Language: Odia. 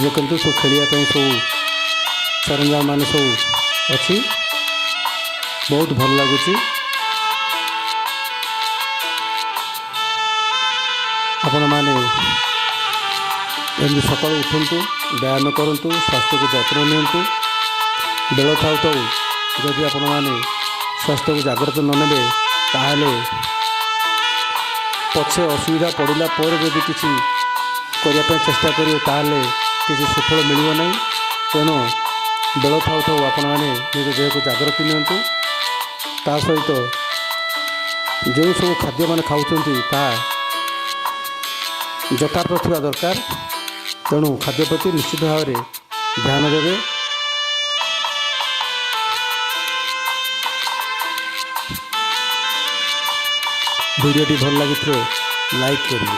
ଦେଖନ୍ତୁ ସବୁ ଖେଳିବା ପାଇଁ ସବୁ ସରଞ୍ଜାମ ମାନ ସବୁ ଅଛି। ବହୁତ ଭଲ ଲାଗୁଛି। ଆପଣମାନେ ଏମିତି ସକାଳୁ ଉଠନ୍ତୁ, ବ୍ୟାୟାମ କରନ୍ତୁ, ସ୍ୱାସ୍ଥ୍ୟକୁ ଯତ୍ନ ନିଅନ୍ତୁ। ବେଳ ଥାଉ ଥାଉ ଯଦି ଆପଣମାନେ ସ୍ୱାସ୍ଥ୍ୟକୁ ଜାଗ୍ରତ ନ ନେବେ ତାହେଲେ ପଛେ ଅସୁବିଧା ପଡ଼ିଲା ପରେ ଯଦି କିଛି କରିବା ପାଇଁ ଚେଷ୍ଟା କରିବେ ତାହେଲେ କିଛି ସୁଫଳ ମିଳିବ ନାହିଁ। ତେଣୁ ବେଳ ଥାଉ ଥାଉ ଆପଣମାନେ ନିଜ ଦେହକୁ ଜାଗ୍ରତ ନିଅନ୍ତୁ। ତା ସହିତ ଯେଉଁ ସବୁ ଖାଦ୍ୟମାନେ ଖାଉଛନ୍ତି ତାହା ଯଥାର୍ଥ ଥିବା ଦରକାର। ତେଣୁ ଖାଦ୍ୟ ପ୍ରତି ନିଶ୍ଚିତ ଭାବରେ ଧ୍ୟାନ ଦେବେ। ଭିଡ଼ିଓଟି ଭଲ ଲାଗିଥିଲେ ଲାଇକ୍ କରିବେ।